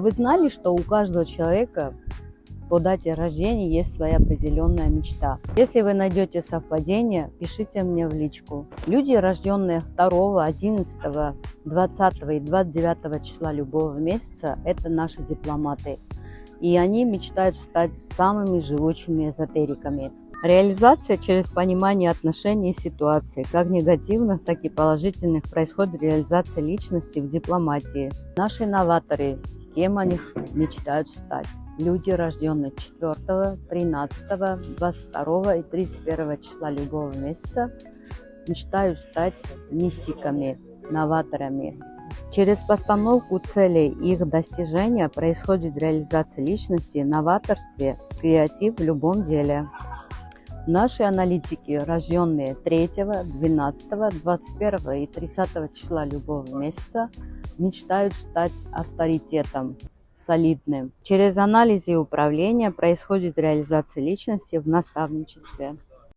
Вы знали, что у каждого человека по дате рождения есть своя определенная мечта? Если вы найдете совпадение, пишите мне в личку. Люди, рожденные 2, 11, 20 и 29 числа любого месяца, это наши дипломаты. И они мечтают стать самыми живучими эзотериками. Реализация через понимание отношений и ситуаций, как негативных, так и положительных, происходит реализация личности в дипломатии. Наши новаторы, кем они мечтают стать? Люди, рожденные 4, 13, 22 и 31 числа любого месяца, мечтают стать мистиками, новаторами. Через постановку целей и их достижения происходит реализация личности, новаторстве, креатив в любом деле. Наши аналитики, рожденные 3, 12, 21 и 30 числа любого месяца, мечтают стать авторитетом, солидным. Через анализ и управление происходит реализация личности в наставничестве.